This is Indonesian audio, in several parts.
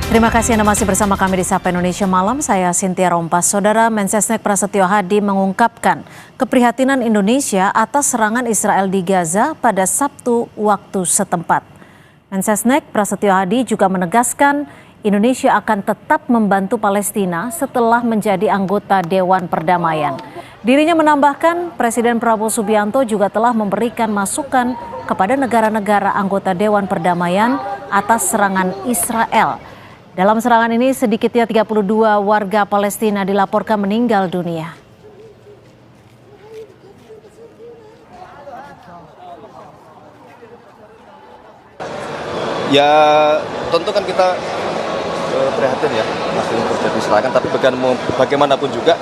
Terima kasih Anda masih bersama kami di Sapa Indonesia Malam. Saya Cynthia Rompas. Saudara Mensesnek Prasetyo Hadi mengungkapkan keprihatinan Indonesia atas serangan Israel di Gaza pada Sabtu waktu setempat. Mensesnek Prasetyo Hadi juga menegaskan Indonesia akan tetap membantu Palestina setelah menjadi anggota Dewan Perdamaian. Dirinya menambahkan Presiden Prabowo Subianto juga telah memberikan masukan kepada negara-negara anggota Dewan Perdamaian atas serangan Israel. Dalam serangan ini sedikitnya 32 warga Palestina dilaporkan meninggal dunia. Ya tentu kan kita prihatin ya masih terjadi serangan, tapi bagaimanapun juga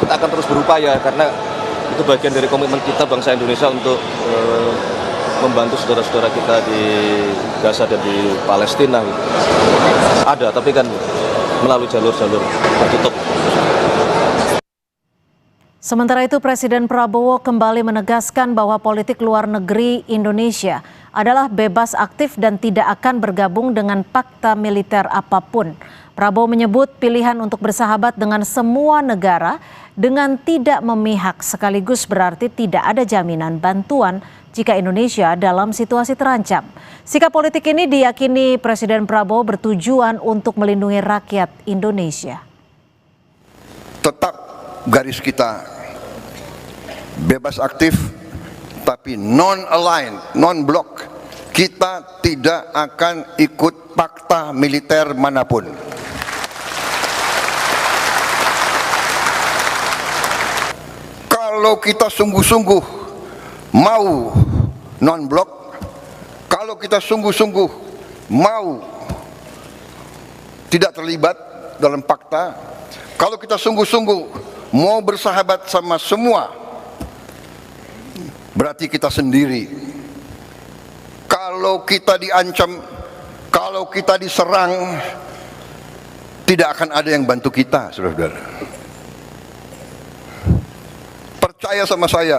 kita akan terus berupaya karena itu bagian dari komitmen kita bangsa Indonesia untuk membantu saudara-saudara kita di Gaza dan di Palestina gitu. Ada, tapi kan melalui jalur-jalur tertutup. Sementara itu Presiden Prabowo kembali menegaskan bahwa politik luar negeri Indonesia adalah bebas aktif dan tidak akan bergabung dengan fakta militer apapun. Prabowo menyebut pilihan untuk bersahabat dengan semua negara dengan tidak memihak sekaligus berarti tidak ada jaminan bantuan jika Indonesia dalam situasi terancam. Sikap politik ini diyakini Presiden Prabowo bertujuan untuk melindungi rakyat Indonesia. Tetap garis kita bebas aktif tapi non-aligned, non-block. Kita tidak akan ikut fakta militer manapun. Kalau kita sungguh-sungguh mau non-blok, kalau kita sungguh-sungguh mau tidak terlibat dalam fakta, kalau kita sungguh-sungguh mau bersahabat sama semua, berarti kita sendiri. Kalau kita diancam, kalau kita diserang, tidak akan ada yang bantu kita, saudara-saudara. Percaya sama saya,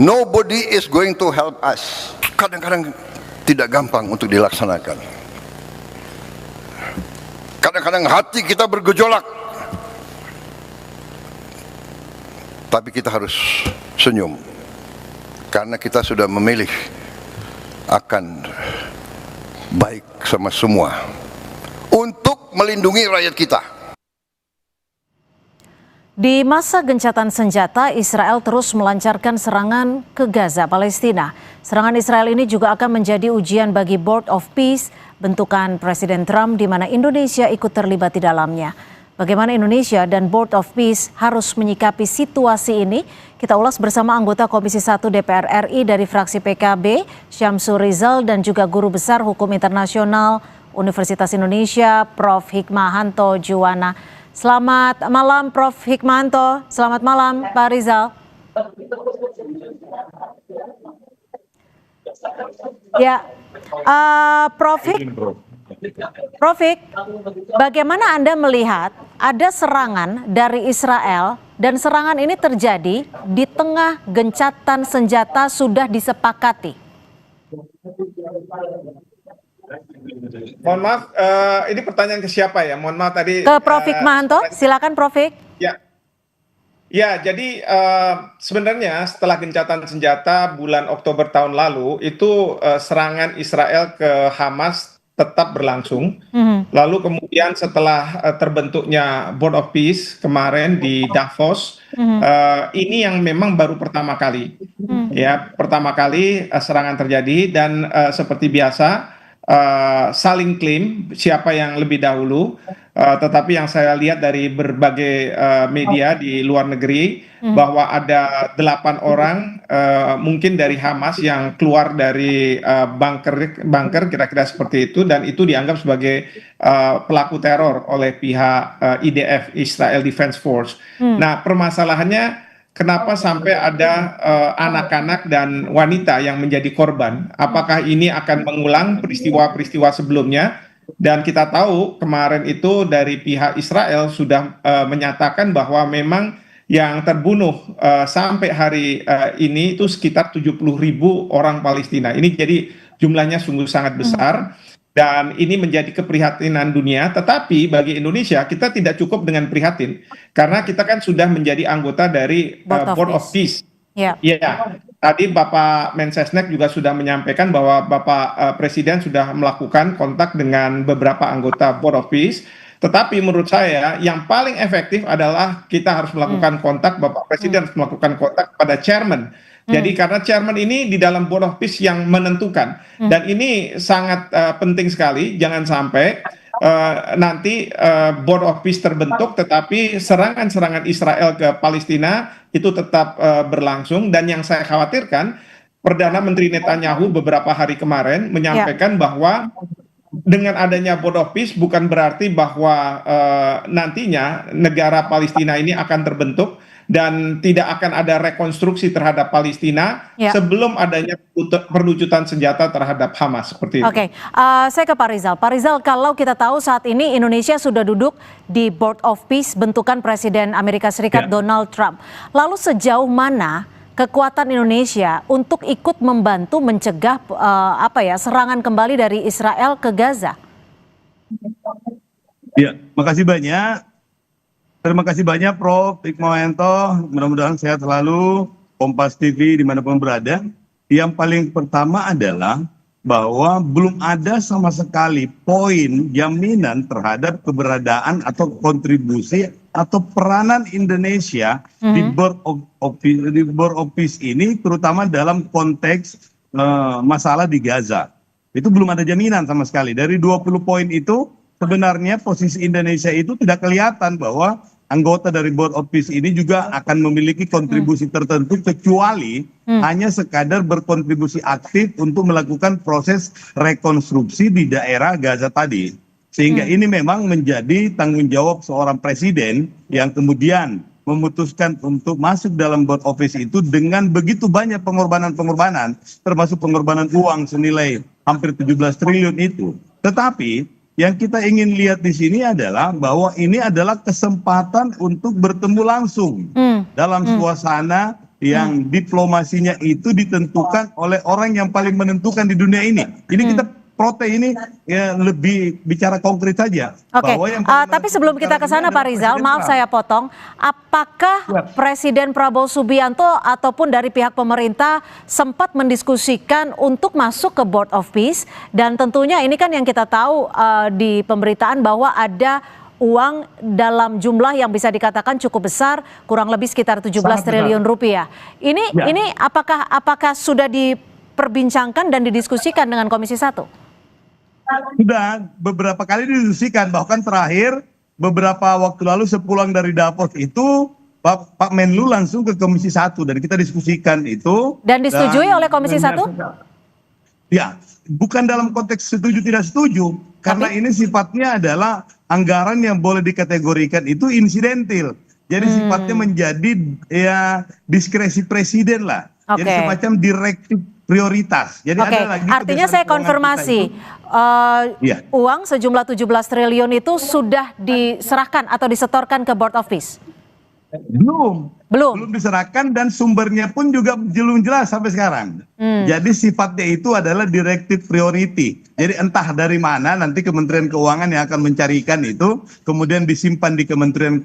nobody is going to help us. Kadang-kadang tidak gampang untuk dilaksanakan. Kadang-kadang hati kita bergejolak. Tapi kita harus senyum. Karena kita sudah memilih akan baik sama semua. Untuk melindungi rakyat kita. Di masa gencatan senjata, Israel terus melancarkan serangan ke Gaza, Palestina. Serangan Israel ini juga akan menjadi ujian bagi Board of Peace, bentukan Presiden Trump di mana Indonesia ikut terlibat di dalamnya. Bagaimana Indonesia dan Board of Peace harus menyikapi situasi ini? Kita ulas bersama anggota Komisi 1 DPR RI dari fraksi PKB, Syamsur Rizal, dan juga Guru Besar Hukum Internasional Universitas Indonesia, Prof. Hikmahanto Juwana. Selamat malam Prof. Hikmahanto, selamat malam Pak Rizal. Ya, Prof. Hik, bagaimana Anda melihat ada serangan dari Israel dan serangan ini terjadi di tengah gencatan senjata sudah disepakati? Mohon maaf, ini pertanyaan ke siapa ya? Mohon maaf tadi. Ke Prof. Hikmahanto, silakan Prof. Hik. Ya, jadi sebenarnya setelah gencatan senjata bulan Oktober tahun lalu, itu serangan Israel ke Hamas tetap berlangsung. Lalu kemudian setelah terbentuknya Board of Peace kemarin di Davos, ini yang memang baru pertama kali. Ya, pertama kali serangan terjadi dan seperti biasa, saling klaim siapa yang lebih dahulu, tetapi yang saya lihat dari berbagai media di luar negeri bahwa ada 8 orang mungkin dari Hamas yang keluar dari bunker kira-kira seperti itu, dan itu dianggap sebagai pelaku teror oleh pihak IDF, Israel Defense Force. Nah, permasalahannya kenapa sampai ada anak-anak dan wanita yang menjadi korban? Apakah ini akan mengulang peristiwa-peristiwa sebelumnya? Dan kita tahu kemarin itu dari pihak Israel sudah menyatakan bahwa memang yang terbunuh sampai hari ini itu sekitar 70.000 orang Palestina. Ini jadi jumlahnya sungguh sangat besar. dan ini menjadi keprihatinan dunia. Tetapi bagi Indonesia kita tidak cukup dengan prihatin karena kita kan sudah menjadi anggota dari Board of Peace. Ya. Iya, tadi Bapak Mensesnek juga sudah menyampaikan bahwa Bapak Presiden sudah melakukan kontak dengan beberapa anggota Board of Peace. Tetapi menurut saya yang paling efektif adalah kita harus melakukan kontak, Bapak Presiden harus melakukan kontak pada chairman. Jadi karena chairman ini di dalam Board of Peace yang menentukan, dan ini sangat penting sekali, jangan sampai nanti Board of Peace terbentuk tetapi serangan-serangan Israel ke Palestina itu tetap berlangsung. Dan yang saya khawatirkan, Perdana Menteri Netanyahu beberapa hari kemarin menyampaikan bahwa dengan adanya Board of Peace bukan berarti bahwa nantinya negara Palestina ini akan terbentuk dan tidak akan ada rekonstruksi terhadap Palestina sebelum adanya perlucutan senjata terhadap Hamas seperti itu. Oke, saya ke Pak Rizal. Pak Rizal, kalau kita tahu saat ini Indonesia sudah duduk di Board of Peace bentukan Presiden Amerika Serikat Donald Trump. Lalu sejauh mana kekuatan Indonesia untuk ikut membantu mencegah serangan kembali dari Israel ke Gaza? Ya, makasih banyak. Terima kasih banyak Prof. Hikmawanto, mudah-mudahan sehat selalu, Kompas TV dimanapun berada. Yang paling pertama adalah bahwa belum ada sama sekali poin jaminan terhadap keberadaan atau kontribusi atau peranan Indonesia di Board of Peace ini, terutama dalam konteks masalah di Gaza. Itu belum ada jaminan sama sekali. Dari 20 poin itu, sebenarnya posisi Indonesia itu tidak kelihatan bahwa anggota dari Board of Peace ini juga akan memiliki kontribusi tertentu kecuali hanya sekadar berkontribusi aktif untuk melakukan proses rekonstruksi di daerah Gaza tadi. Sehingga ini memang menjadi tanggung jawab seorang presiden yang kemudian memutuskan untuk masuk dalam Board of Peace itu dengan begitu banyak pengorbanan-pengorbanan, termasuk pengorbanan uang senilai hampir 17 triliun itu. Tetapi yang kita ingin lihat di sini adalah bahwa ini adalah kesempatan untuk bertemu langsung dalam suasana yang diplomasinya itu ditentukan oleh orang yang paling menentukan di dunia ini. Ini kita protes ini ya lebih bicara konkret saja. Oke, tapi sebelum kita ke sana Pak Rizal, maaf saya potong, apakah Presiden Prabowo Subianto ataupun dari pihak pemerintah sempat mendiskusikan untuk masuk ke Board of Peace? Dan tentunya ini kan yang kita tahu di pemberitaan bahwa ada uang dalam jumlah yang bisa dikatakan cukup besar, kurang lebih sekitar 17 triliun rupiah. Ini apakah sudah diperbincangkan dan didiskusikan dengan Komisi 1? Sudah beberapa kali didiskusikan, bahkan terakhir beberapa waktu lalu sepulang dari Davos itu Pak Menlu langsung ke Komisi 1 dan kita diskusikan itu. Dan disetujui oleh Komisi 1? Ya, bukan dalam konteks setuju tidak setuju, karena ini sifatnya adalah anggaran yang boleh dikategorikan itu insidentil. Jadi sifatnya menjadi ya diskresi presiden lah. Jadi semacam direktif prioritas. Jadi ada lagi artinya saya konfirmasi uang sejumlah 17 triliun itu sudah diserahkan atau disetorkan ke Board of Peace? Belum diserahkan dan sumbernya pun juga belum jelas sampai sekarang. Jadi sifatnya itu adalah direktif priority. Jadi entah dari mana nanti Kementerian Keuangan yang akan mencarikan itu, kemudian disimpan di Kementerian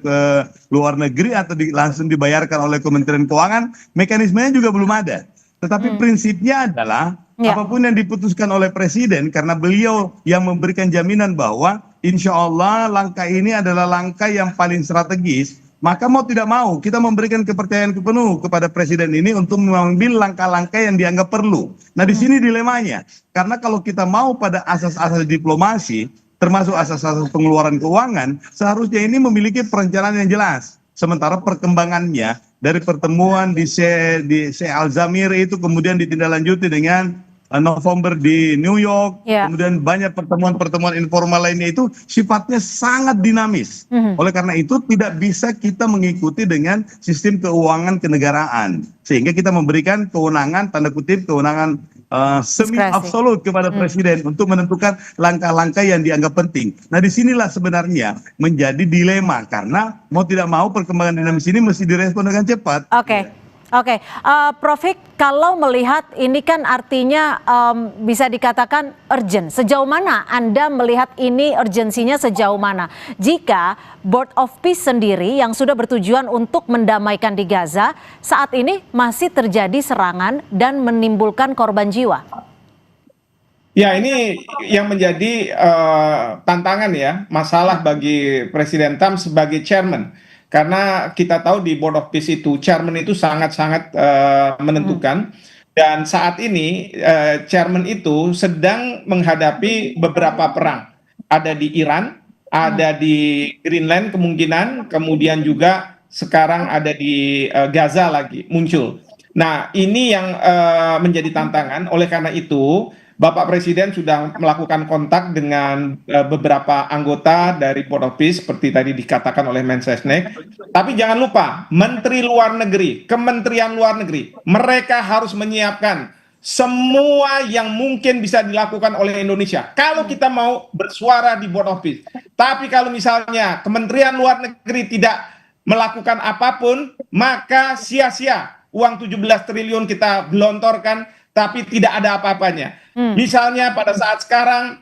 Luar Negeri atau langsung dibayarkan oleh Kementerian Keuangan. Mekanismenya juga belum ada. Tetapi prinsipnya adalah apapun yang diputuskan oleh Presiden, karena beliau yang memberikan jaminan bahwa insya Allah langkah ini adalah langkah yang paling strategis, maka mau tidak mau kita memberikan kepercayaan penuh kepada Presiden ini untuk mengambil langkah-langkah yang dianggap perlu. Nah di sini dilemanya, karena kalau kita mau pada asas-asas diplomasi, termasuk asas-asas pengeluaran keuangan, seharusnya ini memiliki perencanaan yang jelas. Sementara perkembangannya dari pertemuan di Sheikh Al-Zamir itu kemudian ditindaklanjuti dengan November di New York, kemudian banyak pertemuan-pertemuan informal lainnya itu sifatnya sangat dinamis. Oleh karena itu tidak bisa kita mengikuti dengan sistem keuangan kenegaraan. Sehingga kita memberikan kewenangan, tanda kutip, kewenangan semi absolut kepada Presiden untuk menentukan langkah-langkah yang dianggap penting. Nah disinilah sebenarnya menjadi dilema, karena mau tidak mau perkembangan dinamis ini mesti direspon dengan cepat. Oke, Prof Hik, kalau melihat ini kan artinya bisa dikatakan urgent. Sejauh mana Anda melihat ini urgensinya sejauh mana? Jika Board of Peace sendiri yang sudah bertujuan untuk mendamaikan di Gaza, saat ini masih terjadi serangan dan menimbulkan korban jiwa. Ya, ini yang menjadi tantangan ya, masalah bagi Presiden Trump sebagai chairman. Karena kita tahu di Board of Peace itu, chairman itu sangat-sangat menentukan. Dan saat ini chairman itu sedang menghadapi beberapa perang. Ada di Iran, ada di Greenland kemungkinan, kemudian juga sekarang ada di Gaza lagi muncul. Nah, ini yang menjadi tantangan. Oleh karena itu, Bapak Presiden sudah melakukan kontak dengan beberapa anggota dari Board of Peace seperti tadi dikatakan oleh Mensesnek. Tapi jangan lupa, Menteri Luar Negeri, Kementerian Luar Negeri, mereka harus menyiapkan semua yang mungkin bisa dilakukan oleh Indonesia kalau kita mau bersuara di Board of Peace. Tapi kalau misalnya Kementerian Luar Negeri tidak melakukan apapun, maka sia-sia uang 17 triliun kita gelontorkan tapi tidak ada apa-apanya. Misalnya pada saat sekarang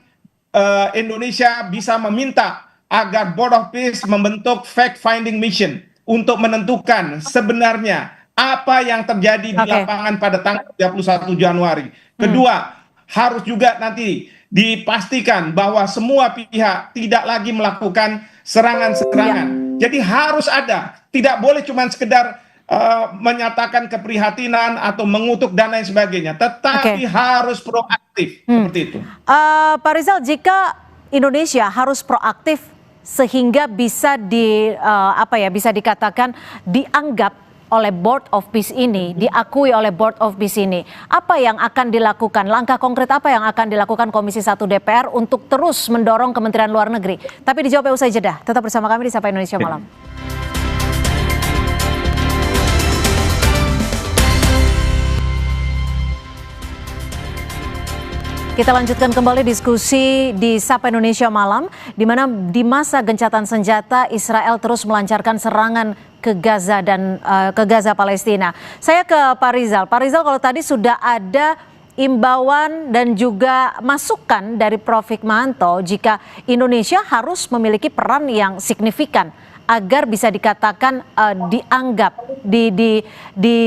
Indonesia bisa meminta agar Board of Peace membentuk fact-finding mission untuk menentukan sebenarnya apa yang terjadi di lapangan pada tanggal 31 Januari. Kedua, harus juga nanti dipastikan bahwa semua pihak tidak lagi melakukan serangan-serangan. Jadi harus ada, tidak boleh cuma sekedar menyatakan keprihatinan atau mengutuk dan lain sebagainya, tetapi harus proaktif seperti itu. Pak Rizal, jika Indonesia harus proaktif sehingga bisa bisa dikatakan dianggap oleh Board of Peace ini, diakui oleh Board of Peace ini, apa yang akan dilakukan? Langkah konkret apa yang akan dilakukan Komisi 1 DPR untuk terus mendorong Kementerian Luar Negeri? Tapi dijawab usai jeda. Tetap bersama kami di Sapa Indonesia Malam. Kita lanjutkan kembali diskusi di Sapa Indonesia Malam, di mana di masa gencatan senjata Israel terus melancarkan serangan ke Gaza dan ke Gaza Palestina. Saya ke Pak Rizal. Pak Rizal, kalau tadi sudah ada imbauan dan juga masukan dari Prof Hikmahanto jika Indonesia harus memiliki peran yang signifikan agar bisa dikatakan dianggap,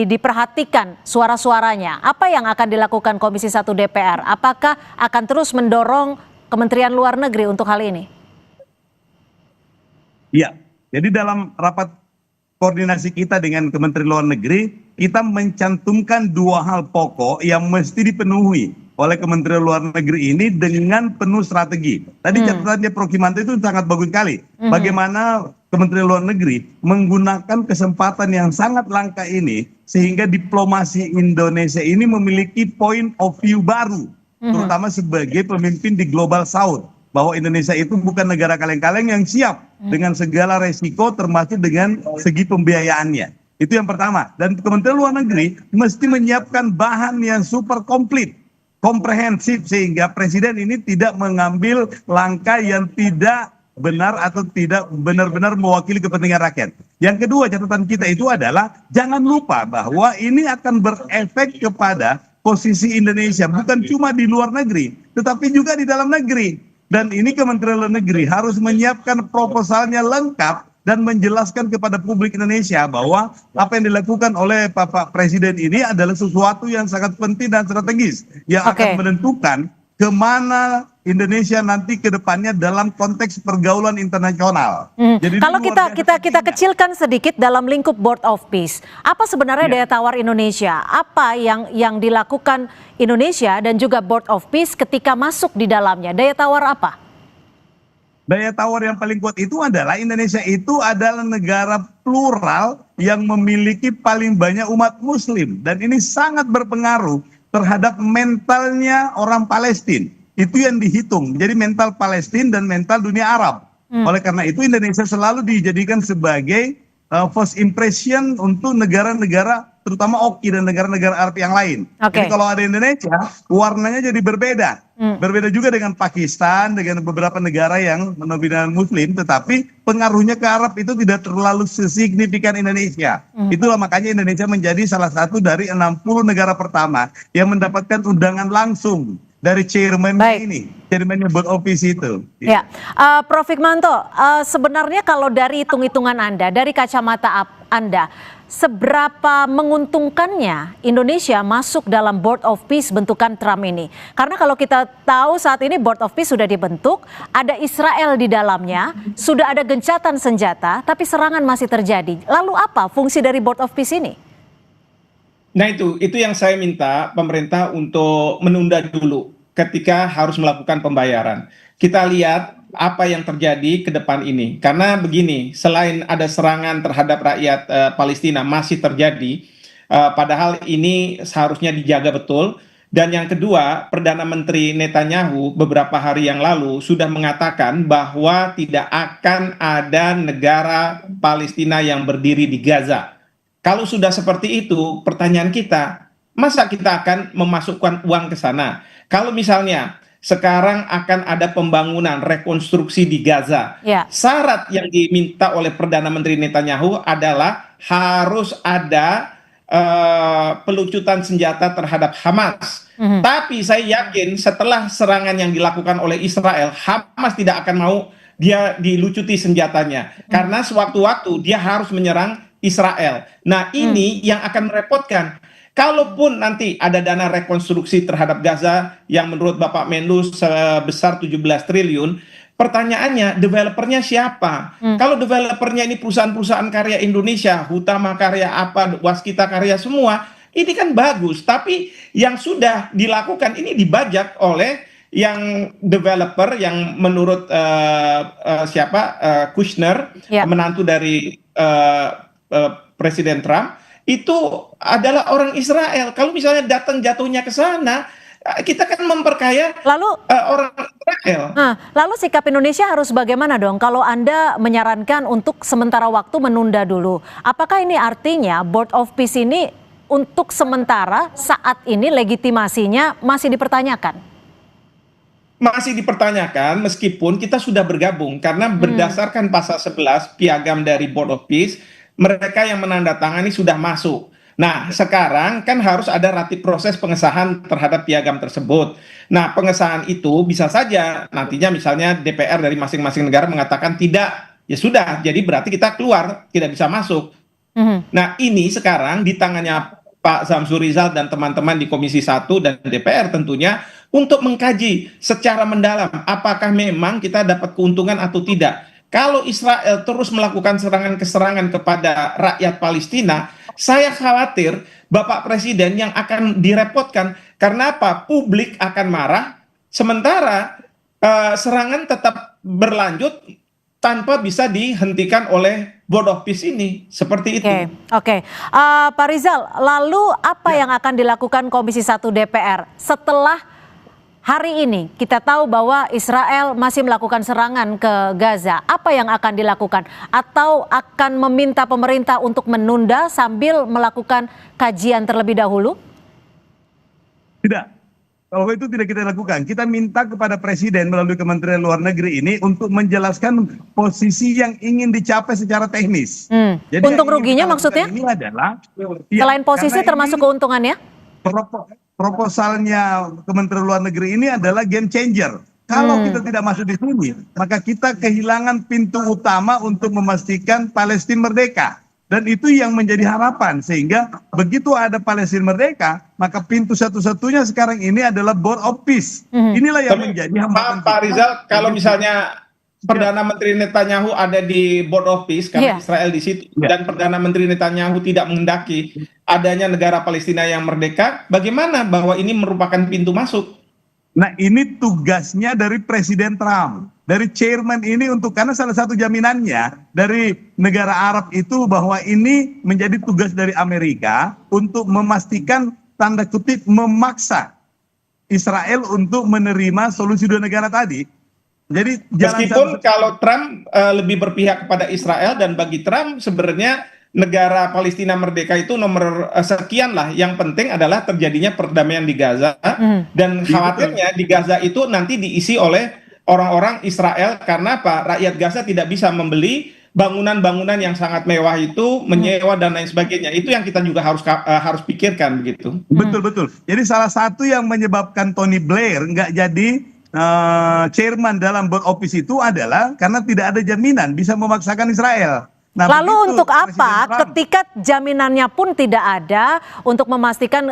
diperhatikan suara-suaranya. Apa yang akan dilakukan Komisi 1 DPR? Apakah akan terus mendorong Kementerian Luar Negeri untuk hal ini? Iya, jadi dalam rapat koordinasi kita dengan Kementerian Luar Negeri, kita mencantumkan dua hal pokok yang mesti dipenuhi oleh Kementerian Luar Negeri ini dengan penuh strategi. Tadi catatannya Prof Hikmahanto itu sangat bagus sekali. Bagaimana Kementerian Luar Negeri menggunakan kesempatan yang sangat langka ini sehingga diplomasi Indonesia ini memiliki point of view baru, terutama sebagai pemimpin di Global South, bahwa Indonesia itu bukan negara kaleng-kaleng yang siap dengan segala resiko termasuk dengan segi pembiayaannya. Itu yang pertama. Dan Kementerian Luar Negeri mesti menyiapkan bahan yang super komplit, komprehensif, sehingga Presiden ini tidak mengambil langkah yang tidak benar atau tidak benar-benar mewakili kepentingan rakyat. Yang kedua, catatan kita itu adalah jangan lupa bahwa ini akan berefek kepada posisi Indonesia bukan cuma di luar negeri, tetapi juga di dalam negeri. Dan ini Kementerian Luar Negeri harus menyiapkan proposalnya lengkap dan menjelaskan kepada publik Indonesia bahwa apa yang dilakukan oleh Bapak Presiden ini adalah sesuatu yang sangat penting dan strategis yang akan menentukan kemana Indonesia nanti ke depannya dalam konteks pergaulan internasional. Jadi kalau kita kecilkan sedikit dalam lingkup Board of Peace, apa sebenarnya daya tawar Indonesia? Apa yang dilakukan Indonesia dan juga Board of Peace ketika masuk di dalamnya? Daya tawar apa? Daya tawar yang paling kuat itu adalah Indonesia itu adalah negara plural yang memiliki paling banyak umat Muslim. Dan ini sangat berpengaruh terhadap mentalnya orang Palestina. Itu yang dihitung. Jadi mental Palestina dan mental dunia Arab. Oleh karena itu Indonesia selalu dijadikan sebagai first impression untuk negara-negara terutama Oki dan negara-negara Arab yang lain. Jadi kalau ada Indonesia, warnanya jadi berbeda. Berbeda juga dengan Pakistan, dengan beberapa negara yang nominal Muslim, tetapi pengaruhnya ke Arab itu tidak terlalu sesignifikan Indonesia. Itulah makanya Indonesia menjadi salah satu dari 60 negara pertama yang mendapatkan undangan langsung dari chairman-nya ini, chairman-nya board office itu. Ya, Prof. Hikmanto, sebenarnya kalau dari hitung-hitungan Anda, dari kacamata Anda, seberapa menguntungkannya Indonesia masuk dalam Board of Peace bentukan Trump ini? Karena kalau kita tahu saat ini Board of Peace sudah dibentuk, ada Israel di dalamnya, sudah ada gencatan senjata, tapi serangan masih terjadi. Lalu apa fungsi dari Board of Peace ini? Nah itu yang saya minta pemerintah untuk menunda dulu ketika harus melakukan pembayaran. Kita lihat apa yang terjadi ke depan ini. Karena begini, selain ada serangan terhadap rakyat Palestina masih terjadi, padahal ini seharusnya dijaga betul. Dan yang kedua, Perdana Menteri Netanyahu beberapa hari yang lalu sudah mengatakan bahwa tidak akan ada negara Palestina yang berdiri di Gaza. Kalau sudah seperti itu, pertanyaan kita, masa kita akan memasukkan uang ke sana? Kalau misalnya sekarang akan ada pembangunan rekonstruksi di Gaza. Syarat yang diminta oleh Perdana Menteri Netanyahu adalah harus ada pelucutan senjata terhadap Hamas. Tapi saya yakin setelah serangan yang dilakukan oleh Israel, Hamas tidak akan mau dia dilucuti senjatanya. Karena sewaktu-waktu dia harus menyerang Israel. Nah ini yang akan merepotkan. Kalaupun nanti ada dana rekonstruksi terhadap Gaza yang menurut Bapak Menlu sebesar 17 triliun, pertanyaannya developernya siapa? Kalau developernya ini perusahaan-perusahaan karya Indonesia, Hutama Karya apa, Waskita Karya semua, ini kan bagus. Tapi yang sudah dilakukan ini dibajak oleh yang developer yang menurut Kushner, menantu dari Presiden Trump, itu adalah orang Israel. Kalau misalnya datang jatuhnya ke sana, kita kan memperkaya orang Israel. Lalu sikap Indonesia harus bagaimana dong? Kalau Anda menyarankan untuk sementara waktu menunda dulu, apakah ini artinya Board of Peace ini untuk sementara saat ini legitimasinya masih dipertanyakan? Masih dipertanyakan meskipun kita sudah bergabung karena berdasarkan pasal 11 piagam dari Board of Peace, mereka yang menandatangani sudah masuk. Nah, sekarang kan harus ada proses pengesahan terhadap piagam tersebut. Nah, pengesahan itu bisa saja nantinya misalnya DPR dari masing-masing negara mengatakan tidak. Ya sudah, jadi berarti kita keluar, tidak bisa masuk. Nah, ini sekarang di tangannya Pak Samsur Rizal dan teman-teman di Komisi 1 dan DPR tentunya untuk mengkaji secara mendalam apakah memang kita dapat keuntungan atau tidak. Kalau Israel terus melakukan serangan-keserangan kepada rakyat Palestina, saya khawatir Bapak Presiden yang akan direpotkan. Karena apa? Publik akan marah, sementara serangan tetap berlanjut tanpa bisa dihentikan oleh Board of Peace ini. Seperti itu. Oke. Pak Rizal, lalu apa yang akan dilakukan Komisi 1 DPR setelah hari ini kita tahu bahwa Israel masih melakukan serangan ke Gaza? Apa yang akan dilakukan? Atau akan meminta pemerintah untuk menunda sambil melakukan kajian terlebih dahulu? Tidak. Kalau itu tidak kita lakukan. Kita minta kepada Presiden melalui Kementerian Luar Negeri ini untuk menjelaskan posisi yang ingin dicapai secara teknis. Jadi untung ruginya maksudnya? Ini adalah selain posisi termasuk keuntungannya? Proposalnya Kementerian Luar Negeri ini adalah game changer. Kalau kita tidak masuk di sini, maka kita kehilangan pintu utama untuk memastikan Palestina merdeka. Dan itu yang menjadi harapan, sehingga begitu ada Palestina merdeka, maka pintu satu-satunya sekarang ini adalah Board of Peace. Inilah yang menjadi hambatan. Pak Rizal, kalau misalnya Perdana Menteri Netanyahu ada di Board of Peace karena Israel di situ, dan Perdana Menteri Netanyahu tidak menghendaki adanya negara Palestina yang merdeka, bagaimana bahwa ini merupakan pintu masuk? Nah, ini tugasnya dari Presiden Trump, dari chairman ini karena salah satu jaminannya dari negara Arab itu bahwa ini menjadi tugas dari Amerika untuk memastikan tanda kutip memaksa Israel untuk menerima solusi dua negara tadi. Jadi meskipun kalau Trump lebih berpihak kepada Israel, dan bagi Trump sebenarnya negara Palestina merdeka itu nomor sekian lah. Yang penting adalah terjadinya perdamaian di Gaza, dan khawatirnya di Gaza itu nanti diisi oleh orang-orang Israel. Karena apa? Rakyat Gaza tidak bisa membeli bangunan-bangunan yang sangat mewah itu, menyewa dan lain sebagainya. Itu yang kita juga harus pikirkan begitu. Betul. Jadi salah satu yang menyebabkan Tony Blair nggak jadi chairman dalam board office itu adalah karena tidak ada jaminan bisa memaksakan Israel. Nah, lalu untuk apa Trump, ketika jaminannya pun tidak ada untuk memastikan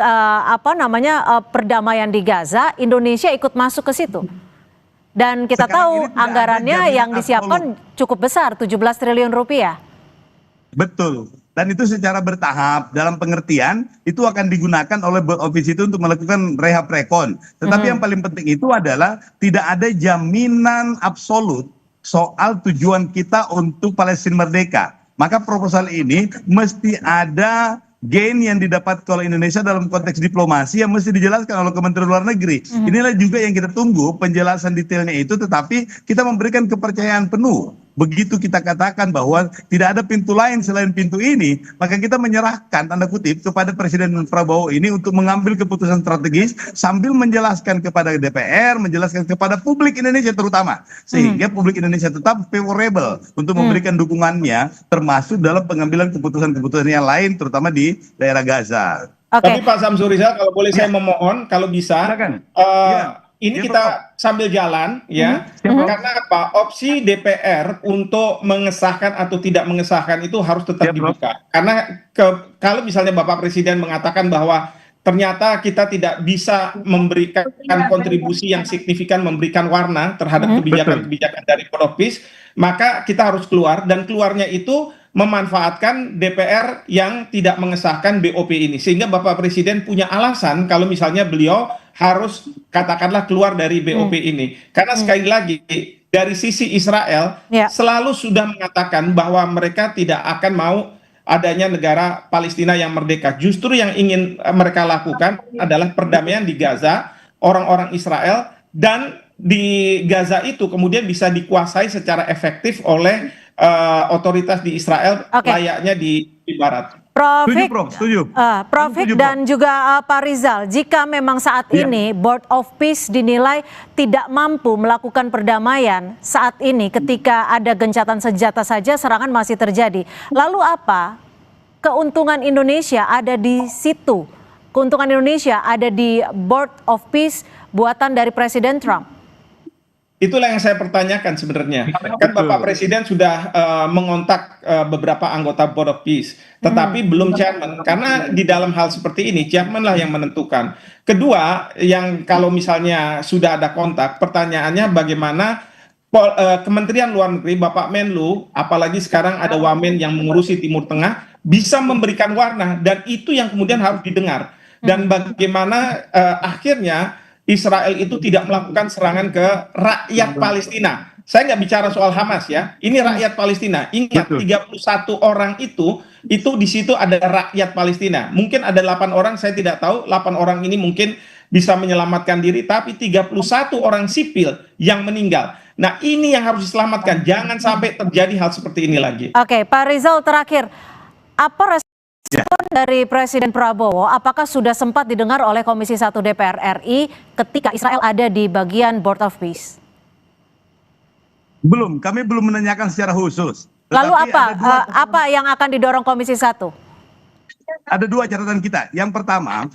perdamaian di Gaza, Indonesia ikut masuk ke situ? Dan kita tahu anggarannya yang disiapkan cukup besar, 17 triliun rupiah. Betul. Dan itu secara bertahap, dalam pengertian itu akan digunakan oleh board office itu untuk melakukan rehab rekon. Tetapi yang paling penting itu adalah tidak ada jaminan absolut soal tujuan kita untuk Palestina merdeka. Maka proposal ini mesti ada gain yang didapat oleh Indonesia dalam konteks diplomasi yang mesti dijelaskan oleh Kementerian Luar Negeri. Inilah juga yang kita tunggu penjelasan detailnya itu, tetapi kita memberikan kepercayaan penuh. Begitu kita katakan bahwa tidak ada pintu lain selain pintu ini, maka kita menyerahkan tanda kutip kepada Presiden Prabowo ini untuk mengambil keputusan strategis sambil menjelaskan kepada DPR, menjelaskan kepada publik Indonesia terutama, sehingga publik Indonesia tetap favorable untuk memberikan dukungannya, termasuk dalam pengambilan keputusan-keputusan yang lain, terutama di daerah Gaza. Tapi Pak Samsuri, kalau boleh saya memohon, kalau bisa, ini kita sambil jalan ya, karena apa? Opsi DPR untuk mengesahkan atau tidak mengesahkan itu harus tetap dibuka. Karena kalau misalnya Bapak Presiden mengatakan bahwa ternyata kita tidak bisa memberikan kontribusi yang signifikan, memberikan warna terhadap kebijakan-kebijakan dari Board of Peace, maka kita harus keluar, dan keluarnya itu memanfaatkan DPR yang tidak mengesahkan BOP ini, sehingga Bapak Presiden punya alasan kalau misalnya beliau harus katakanlah keluar dari BOP ini. Karena sekali lagi dari sisi Israel selalu sudah mengatakan bahwa mereka tidak akan mau adanya negara Palestina yang merdeka. Justru yang ingin mereka lakukan adalah perdamaian di Gaza, orang-orang Israel, dan di Gaza itu kemudian bisa dikuasai secara efektif oleh otoritas di Israel, layaknya di Barat. Prof. Dan juga Pak Rizal, jika memang saat ini Board of Peace dinilai tidak mampu melakukan perdamaian saat ini, ketika ada gencatan senjata saja serangan masih terjadi, lalu apa keuntungan Indonesia ada di situ? Keuntungan Indonesia ada di Board of Peace buatan dari Presiden Trump? Itulah yang saya pertanyakan sebenarnya. Kan Bapak Presiden sudah mengontak beberapa anggota Board of Peace, tetapi belum chairman. Karena di dalam hal seperti ini, chairman lah yang menentukan. Kedua, yang kalau misalnya sudah ada kontak, pertanyaannya bagaimana Kementerian Luar Negeri, Bapak Menlu, apalagi sekarang ada Wamen yang mengurusi Timur Tengah, bisa memberikan warna, dan itu yang kemudian harus didengar. Dan bagaimana akhirnya Israel itu tidak melakukan serangan ke rakyat Palestina. Saya nggak bicara soal Hamas ya, ini rakyat Palestina. Ingat, 31 orang itu di situ ada rakyat Palestina. Mungkin ada 8 orang, saya tidak tahu, 8 orang ini mungkin bisa menyelamatkan diri, tapi 31 orang sipil yang meninggal. Nah, ini yang harus diselamatkan, jangan sampai terjadi hal seperti ini lagi. Oke, Pak Rizal, terakhir, apa respon dari Presiden Prabowo, apakah sudah sempat didengar oleh Komisi 1 DPR RI ketika Israel ada di bagian Board of Peace? Belum, kami belum menanyakan secara khusus. Lalu apa yang akan didorong Komisi 1? Ada 2 catatan kita. Yang pertama,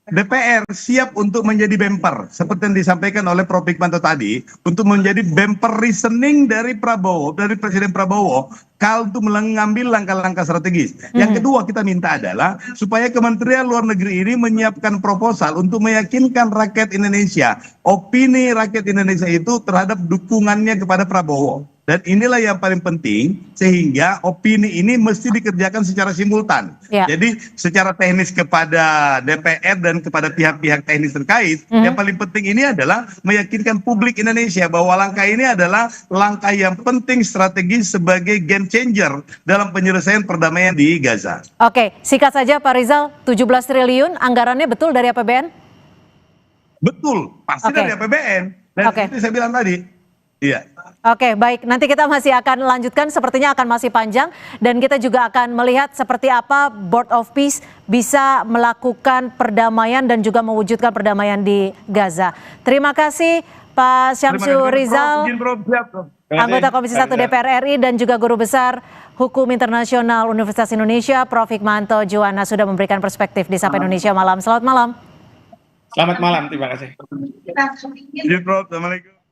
DPR siap untuk menjadi bumper, seperti yang disampaikan oleh Prof. Hikmanto tadi, untuk menjadi bumper reasoning dari Prabowo, dari Presiden Prabowo, kalau untuk mengambil langkah-langkah strategis. Yang kedua kita minta adalah supaya Kementerian Luar Negeri ini menyiapkan proposal untuk meyakinkan rakyat Indonesia, opini rakyat Indonesia itu terhadap dukungannya kepada Prabowo. Dan inilah yang paling penting, sehingga opini ini mesti dikerjakan secara simultan. Jadi secara teknis kepada DPR dan kepada pihak-pihak teknis terkait, yang paling penting ini adalah meyakinkan publik Indonesia bahwa langkah ini adalah langkah yang penting strategis sebagai game changer dalam penyelesaian perdamaian di Gaza. Oke, singkat saja Pak Rizal, 17 triliun anggarannya betul dari APBN? Betul, pasti dari APBN. Dan seperti saya bilang tadi, Iya. Oke, baik. Nanti kita masih akan lanjutkan, sepertinya akan masih panjang. Dan kita juga akan melihat seperti apa Board of Peace bisa melakukan perdamaian dan juga mewujudkan perdamaian di Gaza. Terima kasih Pak Syamsu Rizal, anggota Komisi 1 DPR RI dan juga Guru Besar Hukum Internasional Universitas Indonesia, Prof. Hikmanto Juwana, sudah memberikan perspektif di Sapa Indonesia Malam. Selamat malam. Selamat malam, terima kasih. Prof. Assalamualaikum.